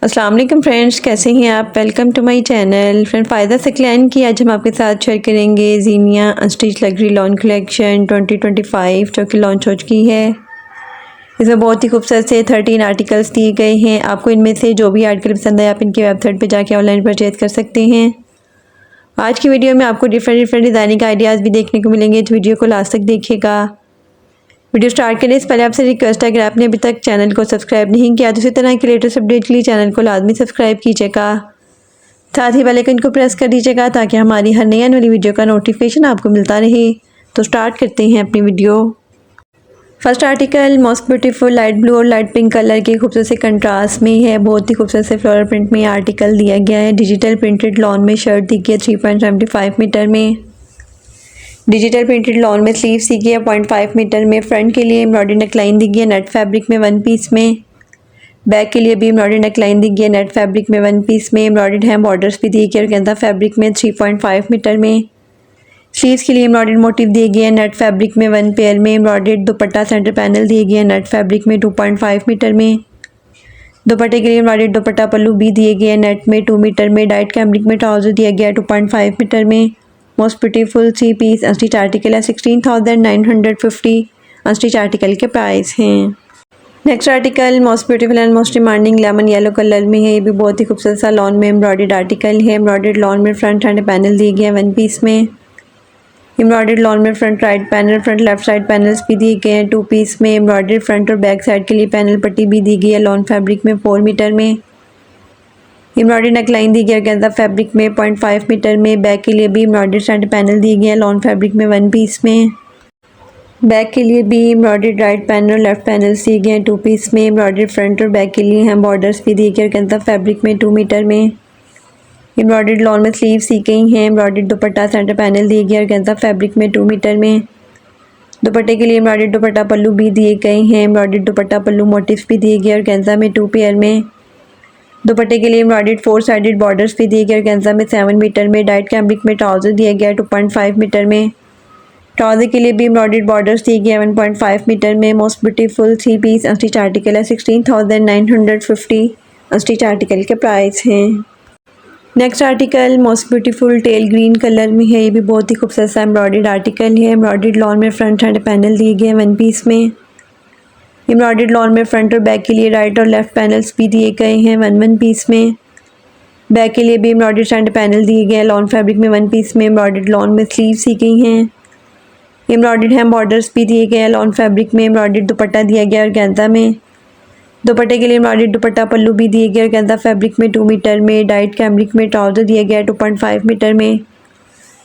अस्सलाम वालेकुम फ्रेंड्स, कैसे हैं आप। Welcome to my channel. Friend फ़ायदा सेकलैन की आज हम आपके साथ शेयर करेंगे ज़ीनिया अनस्टिच लग्जरी लॉन कलेक्शन 2025 जो कि लॉन्च हो चुकी है। इसमें बहुत ही खूबसूरत से 13 आर्टिकल्स दिए गए हैं। आपको इनमें से जो भी आर्टिकल पसंद आए आप इनकी वेबसाइट पर जाके ऑनलाइन परचेज कर सकते हैं। आज की वीडियो में आपको डिफरेंट डिज़ाइनिंग आइडियाज़ भी देखने को मिलेंगे, तो वीडियो को लास्ट तक देखिएगा। वीडियो स्टार्ट करने से पहले आपसे रिक्वेस्ट है, अगर आपने अभी तक चैनल को सब्सक्राइब नहीं किया तो इसी तरह के लेटेस्ट अपडेट के लिए चैनल को लाजमी सब्सक्राइब कीजिएगा। साथ ही बेल आइकन को प्रेस कर दीजिएगा ताकि हमारी हर नई आने वाली वीडियो का नोटिफिकेशन आपको मिलता रहे। तो स्टार्ट करते हैं अपनी video. First article most beautiful light blue और लाइट पिंक कलर के खूबसूरत से कंट्रास्ट में है। बहुत ही खूबसूरत से फ्लोरल प्रिंट में आर्टिकल दिया गया है। डिजिटल प्रिंटेड लॉन में शर्ट दी गई है 3.75 मीटर में। डिजिटल प्रिंटेड लॉन में स्लीव्स दी गई है 0.5 मीटर में। फ्रंट के लिए एम्ब्रॉयडरी नेकलाइन दी गई है नेट फैब्रिक में 1 पीस में। बैक के लिए भी एम्ब्रॉयडरी नेकलाइन दी गई है नेट फैब्रिक में 1 पीस में। एम्ब्रॉयडर्ड हैम बॉर्डर्स भी दी गई है ऑर्गेन्जा फैब्रिक में 3.5 मीटर में। स्लीव्स के लिए एम्ब्रॉयडर्ड मोटिव दिए गए हैं नेट फैब्रिक में 1 पेयर में। एम्ब्रॉयडर्ड दुपट्टा सेंटर पैनल दिए गए हैं नेट फैब्रिक में 2.5 मीटर में। दुपट्टे के लिए एम्ब्रॉयडर्ड दुपट्टा पल्लू भी दिए गए हैं नेट में 2 मीटर में। डाइट कैम्ब्रिक में ट्राउजर दिया गया है 2.5 मीटर में। Most beautiful 3 piece unstitch article है 16,950 अनस्टिच आर्टिकल के प्राइस हैं। Next article most beautiful and most demanding lemon yellow colour में है। ये भी बहुत ही खूबसूरत सा लॉन में एम्ब्रॉयडर्ड आर्टिकल है। एम्ब्रॉयडर्ड लॉन में फ्रंट हैंड पैनल दिए गए हैं 1 पीस में। एम्ब्रॉयडर्ड लॉन में front right panel front left side panels भी दिए गए हैं 2 पीस में। एम्ब्रॉयडर्ड फ्रंट और बैक साइड के लिए पैनल पट्टी भी दी गई है लॉन फैब्रिक में 4 मीटर में। एम्ब्रॉयडरी नेकलाइन दी गई है ऑर्गेन्जा फैब्रिक में 0.5 मीटर में। बैक के लिए भी एम्ब्रॉयडरी सेंटर पैनल दिए गए हैं लॉन फैब्रिक में 1 पीस में। बैक के लिए भी एम्ब्रॉयडरी राइट पैनल और लेफ्ट पैनल्स दिए गए हैं 2 पीस में। एम्ब्रॉयडरी फ्रंट और बैक के लिए हम बॉर्डर्स भी दिए गए ऑर्गेन्जा फैब्रिक में 2 मीटर में। एम्ब्रॉयडर्ड लॉन में स्लीव्स दी गई हैं। एम्ब्रॉयडर्ड दुपट्टा सेंटर पैनल दिए गए ऑर्गेन्जा फैब्रिक में 2 मीटर में। दुपट्टे के लिए एम्ब्रॉयडर्ड दुपट्टा पल्लू भी दिए गए हैं। एम्ब्रॉयडर्ड दुपट्टा पल्लू मोटिव्स भी दिए गए ऑर्गेन्जा में 2 पेयर में। दुपट्टे के लिए एम्ब्रॉयडर्ड 4 साइडेड बॉर्डर्स भी दिए गए ऑर्गेन्जा में 7 मीटर में। डाइट कैम्ब्रिक में ट्राउजर दिया गया 2.5 मीटर में। ट्राउजर के लिए भी एम्ब्रॉयडर्ड बॉर्डर्स दिए गए 1.5 मीटर में। Most beautiful 3 piece unstitch article है 16,950 अनस्टिच आर्टिकल के प्राइस हैं। Next article most beautiful teal green colour में है। ये भी बहुत ही खूबसूरत सा एम्ब्रॉयडर्ड आर्टिकल है। एम्ब्रॉयडर्ड लॉन में फ्रंट हैंड पैनल दिए गए 1 पीस में। एम्ब्रॉयडर्ड लॉन में फ्रंट और बैक के लिए राइट और लेफ्ट पैनल्स भी दिए गए हैं 1 पीस में। बैक के लिए भी एम्ब्रॉयडर्ड सेंटर पैनल दिए गए हैं लॉन फैब्रिक में 1 पीस में। एम्ब्रॉयडर्ड लॉन में स्लीव्स दी गई हैं। एम्ब्रॉयडर्ड हैम बॉर्डर्स भी दिए गए हैं लॉन फैब्रिक में। एम्ब्रॉयडर्ड दुपट्टा दिया गया ऑर्गेन्जा में। दुपट्टे के लिए एम्ब्रॉयडर्ड दुपट्टा पल्लू भी दिए गए ऑर्गेन्जा फैब्रिक में 2 मीटर में। डाइट कैम्ब्रिक में ट्राउजर दिया गया 2.5 मीटर में।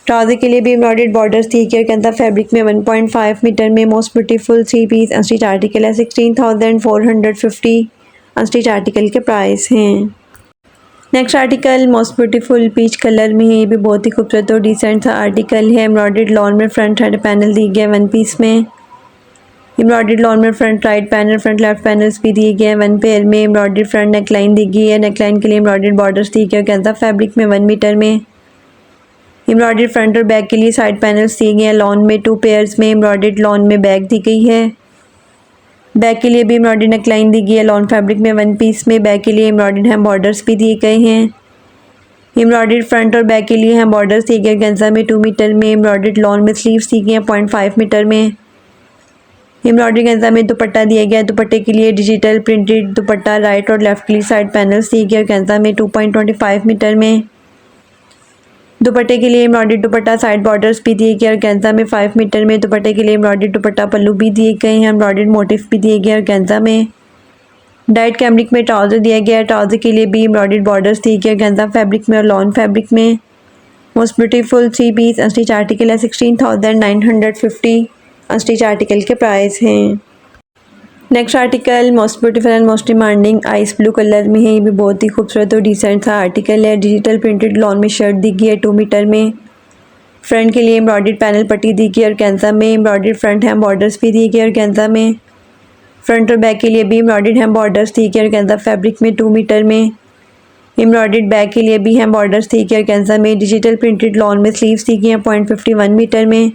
ट्राउजर के लिए भी एम्ब्रॉयडर्ड बॉर्डर्स दिए गए ऑर्गेन्जा फैब्रिक में 1.5 मीटर में। Most beautiful 3 piece unstitch article है 16,450 अनस्टिच आर्टिकल के प्राइस हैं। Next article most beautiful peach colour में है। ये भी बहुत ही खूबसूरत और डिसेंट सा आर्टिकल है। एम्ब्रॉयडर्ड लॉन में फ्रंट हैंड पैनल दिए गए 1 पीस में। एम्ब्रॉयडर्ड लॉन में front right panel front left panels भी दिए गए हैं 1 पेयर में। एम्ब्रॉयडर्ड फ्रंट नेकलाइन दी गई है। नेकलाइन के लिए एम्ब्रॉयडर्ड बॉर्डर्स दिए गए ऑर्गेन्जा फैब्रिक में 1 मीटर में। एम्ब्रॉयडर्ड फ्रंट और बैक के लिए साइड पैनल्स दिए गए हैं लॉन में 2 पेयर्स में। एम्ब्रॉयडर्ड लॉन में बैक दी गई है। बैक के लिए भी एम्ब्रॉयडर्ड नेकलाइन दी गई है लॉन फैब्रिक में 1 पीस में। बैक के लिए एम्ब्रॉयडर्ड हैम बॉर्डर्स भी दिए गए हैं। एम्ब्रॉयडर्ड फ्रंट और बैक के लिए हैम बॉर्डर्स दिए गए ऑर्गेन्जा में 2 मीटर में। एम्ब्रॉयडर्ड लॉन में स्लीव्स दी गई हैं 0.5 मीटर में। एम्ब्रॉयडरी ऑर्गेन्जा में दुपट्टा दिया गया है। दुपट्टे के लिए डिजिटल प्रिंटेड दुपट्टा राइट और लेफ्ट के लिए साइड पैनल्स दिए गए ऑर्गेन्जा में 2.25 मीटर में। दुपट्टे के लिए एम्ब्रॉयडर्ड दुपट्टा साइड बॉर्डर्स भी दिए गए ऑर्गेन्जा में 5 मीटर में। दुपट्टे के लिए एम्ब्रॉयडर्ड दुपट्टा पल्लू भी दिए गए हैं। एम्ब्रॉयडर्ड मोटिव भी दिए गए ऑर्गेन्जा में। डाइट कैम्ब्रिक में ट्राउजर दिया गया है। ट्राउजर के लिए भी एम्ब्रॉयडर्ड बॉर्डर्स दिए गए ऑर्गेन्जा फैब्रिक में और लॉन फैब्रिक में। Most beautiful 3 piece unstitch article है 16,950 अनस्टिच आर्टिकल के प्राइस हैं। Next article most beautiful and most demanding ice blue colour में है। ये भी बहुत ही खूबसूरत और डिसेंट सा आर्टिकल है। डिजिटल प्रिंटेड लॉन में शर्ट दी गई है 2 मीटर में। फ्रंट के लिए एम्ब्रॉयडर्ड पैनल पट्टी दी गई है ऑर्गेन्जा में। एम्ब्रॉयडर्ड फ्रंट हैम बॉर्डर्स भी दिए गए ऑर्गेन्जा में। फ्रंट और बैक के लिए भी एम्ब्रॉयडर्ड हैम बॉर्डर्स दिए गए ऑर्गेन्जा फैब्रिक में 2 मीटर में। एम्ब्रॉयडर्ड बैक के लिए भी हैम बॉर्डर्स दिए गए ऑर्गेन्जा में। डिजिटल प्रिंटेड लॉन में स्लीव्स दी गई हैं 0.51 मीटर में।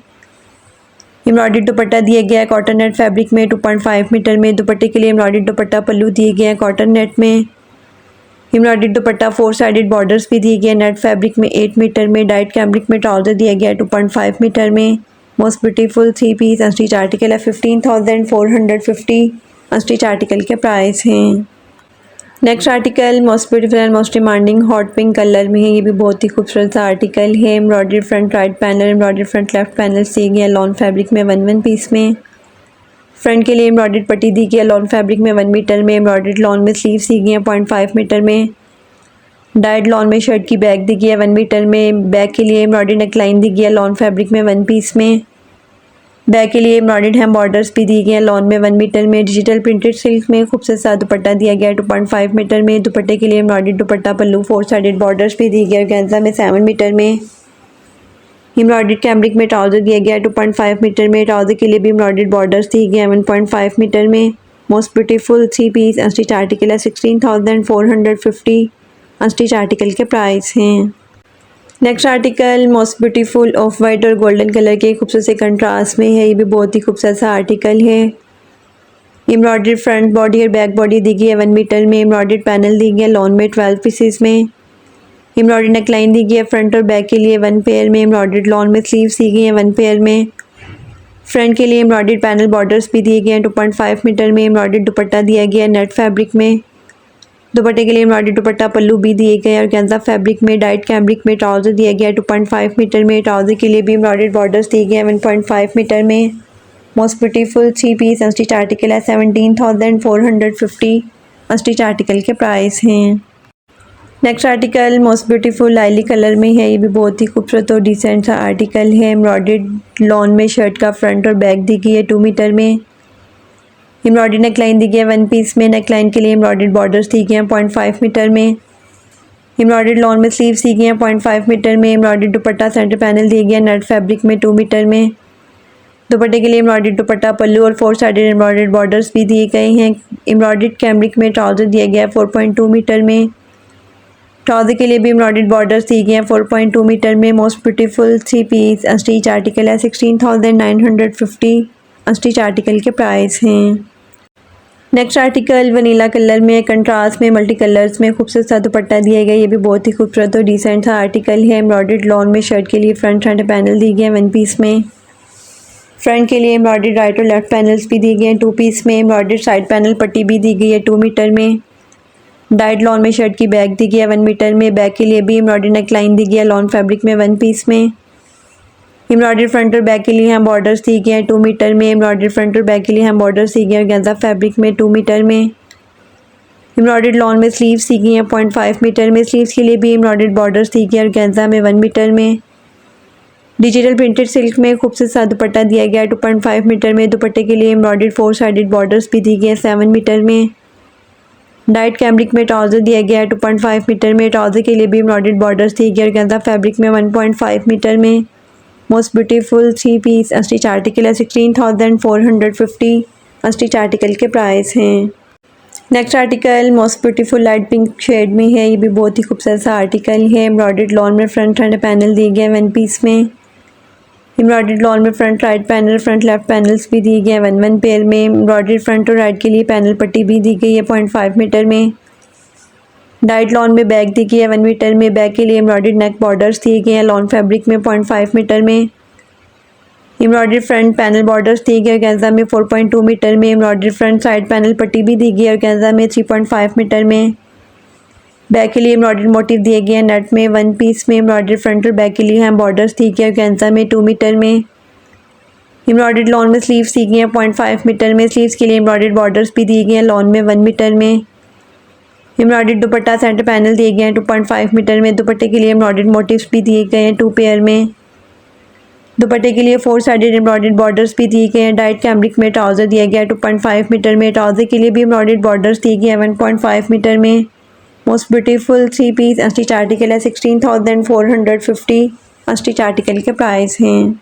एम्ब्रॉयडर्ड दुपट्टा दिया गया है कॉटन नेट फैब्रिक में 2.5 मीटर में। दुपट्टे के लिए एम्ब्रॉयडर्ड दुपट्टा पल्लू दिए गए हैं कॉटन नेट में। एम्ब्रॉयडर्ड दुपट्टा 4 साइडेड बॉर्डर्स भी दिए गए, नेट फैब्रिक में 8 मीटर में, डाइट कैम्ब्रिक में ट्राउज़र दिया गया 2.5 मीटर में। Most beautiful 3 piece unstitch article है 15,450 अनस्टिच आर्टिकल के प्राइस हैं। Next article most beautiful and most demanding hot pink colour में है। ये भी बहुत ही खूबसूरत सा आर्टिकल है। Embroidered front right panel, embroidered front left panel सी गया लॉन फैब्रिक में 1 पीस में। फ्रंट के लिए एम्ब्रॉयडर्ड पट्टी दी गई है लॉन फैब्रिक में 1 मीटर में। एम्ब्रॉयडर्ड लॉन में स्लीव सी गई है 0.5 मीटर में। डाइड लॉन में शर्ट की बैक दी गई है 1 मीटर में। बैक के लिए एम्ब्रॉयडर्ड नेकलाइन दी गई है लॉन फैब्रिक में 1 पीस में। बैक के लिए एम्ब्रॉयडर्ड hem बॉर्डर्स भी दी गई हैं लॉन में 1 मीटर में। डिजिटल प्रिंटेड सिल्क में खूबसूरत सा दुपट्टा दिया गया है 2.5 मीटर में। दुपट्टे के लिए एम्ब्रॉयडर्ड दुपट्टा पल्लू 4 साइडेड बॉर्डर्स भी दी गई है। ऑर्गेन्जा में 7 मीटर में। एम्ब्रॉयडर्ड कैम्ब्रिक में ट्राउज़र दिया गया है 2.5 मीटर में। ट्राउज़र के लिए भी एम्ब्रॉयडर्ड बॉर्डर्स दी गई हैं 1.5 मीटर में। Most beautiful 3 piece unstitch article है 16,450 अनस्टिच आर्टिकल के प्राइस हैं। Next article most beautiful off white और गोल्डन कलर के खूबसूरत से कंट्रास्ट में है। ये भी बहुत ही खूबसूरत सा आर्टिकल है। एम्ब्रॉयडर्ड फ्रंट बॉडी और बैक बॉडी दी गई है 1 मीटर में। एम्ब्रॉयडर्ड पैनल दी गई है लॉन में 12 पीसेस में। एम्ब्रॉयडर्ड नेकलाइन दी गई है फ्रंट और बैक के लिए 1 पेयर में। एम्ब्रॉयडर्ड लॉन में स्लीव सी गई है 1 पेयर में। फ्रंट के लिए एम्ब्रॉयडर्ड पैनल बॉर्डर्स भी दिए गए हैं 2.5 मीटर में। एम्ब्रॉयडर्ड दुपट्टा दिया गया है नेट फैब्रिक में। दुपट्टे के लिए एम्ब्रॉयडर्ड दुपट्टा पल्लू भी दिए गए और ऑर्गेन्जा फैब्रिक में। डाइट कैम्ब्रिक में ट्राउज़र दिया गया है 2.5 मीटर में। ट्राउज़र के लिए भी एम्ब्रॉयडर्ड बॉर्डर्स दिए गए हैं 1.5 मीटर में। Most beautiful 3 piece unstitch article है 17,450 अनस्टिच आर्टिकल के प्राइस हैं। नेक्स्ट आर्टिकल मोस्ट ब्यूटीफुल लाइली कलर में है। ये भी बहुत ही खूबसूरत और डिसेंट सा आर्टिकल है। एम्ब्रॉयडर्ड लॉन में शर्ट का फ्रंट और बैक दी गई है 2 मीटर में। एम्ब्रॉयडर्ड नेकलाइन दी गई है 1 पीस में। नेकलाइन के लिए एम्ब्रॉयडर्ड बॉर्डर्स दी गए हैं 0.5 मीटर में। एम्ब्रॉयडर्ड लॉन में स्लीव सी गई हैं 0.5 मीटर में। एम्ब्रॉयडर्ड दुपट्टा सेंटर पैनल दिए गए हैं नेट फैब्रिक में 2 मीटर में। दुपट्टे के लिए एम्ब्रॉयडर्ड दुपट्टा पल्लू और 4 साइडेड एम्ब्रॉयडर्ड बॉर्डर्स भी दिए गए हैं। एम्ब्रॉयडर्ड कैम्ब्रिक में ट्राउज़र दिया गया है 4.2 मीटर में। ट्राउज़र के लिए भी एम्ब्रॉयडर्ड बॉर्डर्स दी गए हैं 4.2 मीटर में। Most beautiful 3 piece unstitch article है 16,950 अनस्टिच आर्टिकल के प्राइस हैं। नेक्स्ट आर्टिकल वनीला कलर में कंट्रास्ट में मल्टी कलर्स में खूबसूरत सा दुपट्टा दिया गया है। ये भी बहुत ही खूबसूरत और डिसेंट सा आर्टिकल है। एम्ब्रॉयडर्ड लॉन में शर्ट के लिए फ्रंट पैनल दी गए हैं 1 पीस में। फ्रंट के लिए एम्ब्रॉयडर्ड राइट और लेफ्ट पैनल्स भी दिए गए हैं 2 पीस में। एम्ब्रॉयडर्ड साइड पैनल पट्टी भी दी गई है 2 मीटर में। डाइट लॉन में शर्ट की बैक दी गई है 1 मीटर में। बैक के लिए भी एम्ब्रॉयडर्ड नेकलाइन दी गई है लॉन फैब्रिक में 1 पीस में। एम्ब्रॉयडर्ड फ्रंट और बैक के लिए हम बॉर्डर्स दिए गए हैं 2 मीटर में। एम्ब्रॉयडर्ड फ्रंट और बैक के लिए हम बॉर्डर्स दिए गए हैं ऑर्गेन्जा फैब्रिक में 2 मीटर में। एम्ब्रॉयडर्ड लॉन में स्लीव्स दी गई हैं 0.5 मीटर में। स्लीव्स के लिए भी एम्ब्रॉयडर्ड बॉर्डर्स दी गई हैं ऑर्गेन्जा में 1 मीटर में। डिजिटल प्रिंटेड सिल्क में खूबसूरत सा दुपट्टा दिया गया है 2.5 मीटर में। दुपट्टे के लिए एम्ब्रॉयडर्ड 4 साइडेड बॉर्डर्स भी दी गई हैं 7 मीटर में। डाइट कैम्ब्रिक में ट्राउज़र दिया गया है 2.5 मीटर में। ट्राउज़र के लिए भी एम्ब्रॉयडर्ड बॉर्डर्स दी गई है ऑर्गेन्जा फैब्रिक में 1.5 मीटर में। Most beautiful 3 piece unstitch article है 16,450 अनस्टिच आर्टिकल के प्राइस हैं। Next article most beautiful light pink shade में है। ये भी बहुत ही खूबसूरत सा आर्टिकल है। एम्ब्रॉयडर्ड लॉन में फ्रंट पैनल दिए गए हैं 1 पीस में। एम्ब्रॉयडर्ड लॉन में front right panel front left panels भी दिए गए हैं 1 पेयर में। एम्ब्रॉयडर्ड फ्रंट और राइट के लिए पैनल पट्टी भी दी गई है 0.5 मीटर में। डाइट लॉन में बैक दी गई है 1 मीटर में। बैक के लिए एम्ब्रॉयडर्ड नेक बॉर्डर्स दिए गए हैं लॉन फैब्रिक में 0.5 मीटर में। एम्ब्रॉयडर्ड फ्रंट पैनल बॉर्डर्स दिए गए ऑर्गेन्जा में 4.2 मीटर में। एम्ब्रॉयडर्ड फ्रंट साइड पैनल पट्टी भी दी गई है ऑर्गेन्जा में 3.5 मीटर में। बैक के लिए एम्ब्रॉयडर्ड मोटिव दिए गए हैं नेट में 1 पीस में। एम्ब्रॉयडर्ड फ्रंट और बैक के लिए हम बॉर्डर्स दिए गए ऑर्गेन्जा में 2 मीटर में। एम्ब्रॉयडर्ड लॉन में स्लीव्स दी गई हैं 0.5 मीटर में। स्लीव्स के लिए एम्ब्रॉयडर्ड बॉर्डर्स भी दिए गए हैं लॉन में 1 मीटर में। एम्ब्रॉयडर्ड दुपट्टा सेंटर पैनल दिए गए हैं 2.5 मीटर में। दुपट्टे के लिए एम्ब्रॉयडर्ड मोटिव्स भी दिए गए हैं 2 पेयर में। दुपट्टे के लिए 4 साइडेड एम्ब्रॉयडर्ड बॉर्डर्स भी दिए गए हैं। डाइट कैम्ब्रिक में ट्राउज़र दिया गया है 2.5 मीटर में। ट्राउज़र के लिए भी एम्ब्रॉयडर्ड बॉर्डर्स दिए गए हैं 1.5 मीटर में। Most beautiful 3 piece unstitch article है 16,450 अनस्टिच आर्टिकल के प्राइस हैं।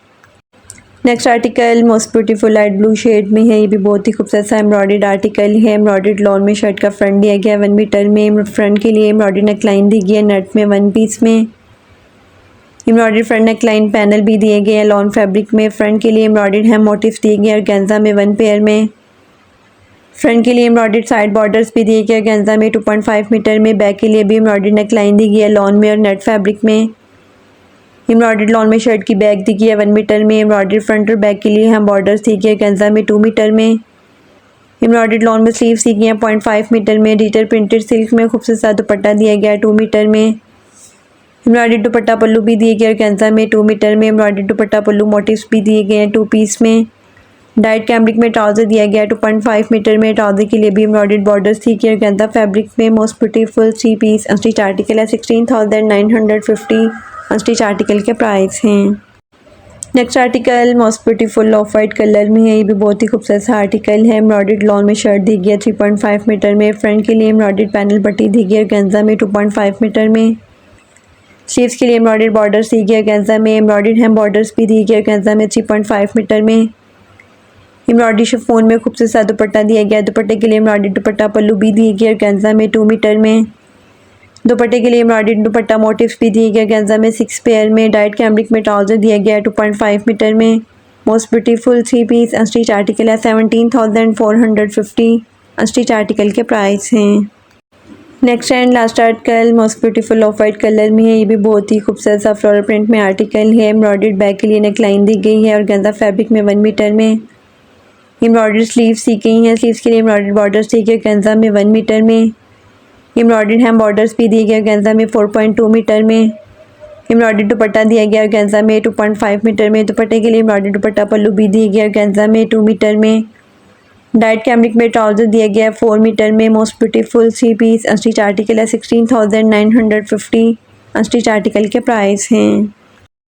Next article most beautiful light blue shade में है। ये भी बहुत ही खूबसूरत सा एम्ब्रॉयडर्ड आर्टिकल है। एम्ब्रॉयडर्ड लॉन में शर्ट का फ्रंट दिया गया है 1 मीटर में। फ्रंट के लिए एम्ब्रॉयडर्ड नेकलाइन दी गई है नेट में 1 पीस में। एम्ब्रॉयडर्ड फ्रंट नेकलाइन पैनल भी दिए गए हैं लॉन फैब्रिक में। फ्रंट के लिए एम्ब्रॉयडर्ड हेम मोटिव्स दिए गए हैं ऑर्गेन्जा में 1 पेयर में। फ्रंट के लिए एम्ब्रॉयडर्ड साइड बॉर्डर्स भी दिए गए ऑर्गेन्जा में 2.5 मीटर में। बैक के लिए भी एम्ब्रॉयडर्ड नेकलाइन दी गई है लॉन में और नेट फैब्रिक में। एम्ब्रॉयडर्ड लॉन में शर्ट की बैक दी गई है 1 मीटर में। एम्ब्रॉयडर्ड फ्रंट और बैक के लिए हम बॉर्डर्स दी गई है ऑर्गेन्जा में 2 मीटर में। एम्ब्रॉयडर्ड लॉन में स्लीव्स दी गई हैं 0.5 मीटर में। डिजिटल प्रिंटेड सिल्क में खूबसूरत सा दुपट्टा दिया गया है 2 मीटर में। एम्ब्रॉयडर्ड दुपट्टा पल्लू भी दिए गए ऑर्गेन्जा में 2 मीटर में। एम्ब्रॉयडर्ड दुपट्टा पल्लू मोटिव्स भी दिए गए हैं 2 पीस में। डाइट कैम्ब्रिक में ट्राउज़र दिया गया है 2.5 मीटर में। ट्राउज़र के लिए भी एम्ब्रॉयडर्ड बॉर्डर्स थी कि ऑर्गेन्जा फैब्रिक में most beautiful 3 piece unstitch article है। 16,950 अनस्टिच आर्टिकल के प्राइस हैं। Next article most beautiful off white colour में है। ये भी बहुत ही खूबसूरत सा आर्टिकल है। एम्ब्रॉयडर्ड लॉन में शर्ट दी गई है 3.5 मीटर में। फ्रंट के लिए एम्ब्रॉयडर्ड पैनल पट्टी दी गई है ऑर्गेन्जा में 2.5 मीटर में। स्लीव्स के लिए एम्ब्रॉयडर्ड बॉर्डर्स दी गई है ऑर्गेन्जा में। एम्ब्रॉयडर्ड हेम बॉर्डर्स भी दी गई है ऑर्गेन्जा में 3.5 मीटर में। एम्ब्रॉयडरी शिफॉन में खूबसूरत सा दुपट्टा दिया गया है। दुपट्टे के लिए एम्ब्रॉयडर्ड दुपट्टा पल्लू भी दिए गए ऑर्गेन्जा में 2 मीटर में। दुपट्टे के लिए एम्ब्रॉयडर्ड दुपट्टा मोटिव्स भी दिए गए ऑर्गेन्जा में 6 पेयर में। डाइट कैम्ब्रिक में ट्राउज़र दिया गया है 2.5 मीटर में। Most beautiful 3 piece unstitch article है। 17,450 अनस्टिच आर्टिकल के प्राइस हैं। Next and last article most beautiful off white colour में है। ये भी बहुत ही खूबसूरत सा फ्लोरल प्रिंट में आर्टिकल है। एम्ब्रॉयडर्ड बैक के लिए नेकलाइन दी गई है ऑर्गेन्जा फैब्रिक में 1 मीटर में। एम्ब्रॉयडर्ड स्लीव्स दी गई हैं। स्लीव्स के लिए एम्ब्रॉयडर्ड बॉर्डर्स दी गई ऑर्गेन्जा में 1 मीटर में। एम्ब्रॉयडर्ड हेम बॉर्डर्स भी दिए गए ऑर्गेन्जा में 4.2 मीटर में। एम्ब्रॉयडर्ड दुपट्टा दिया गया ऑर्गेन्जा में 2.5 मीटर में। दुपट्टे के लिए एम्ब्रॉयडर्ड दुपट्टा पल्लू भी दिए गए ऑर्गेन्जा में 2 मीटर में। डाइट कैम्ब्रिक में ट्राउज़र दिया गया है 4 मीटर में। Most beautiful 3 piece unstitch article है। 16,950 अनस्टिच आर्टिकल के प्राइस हैं।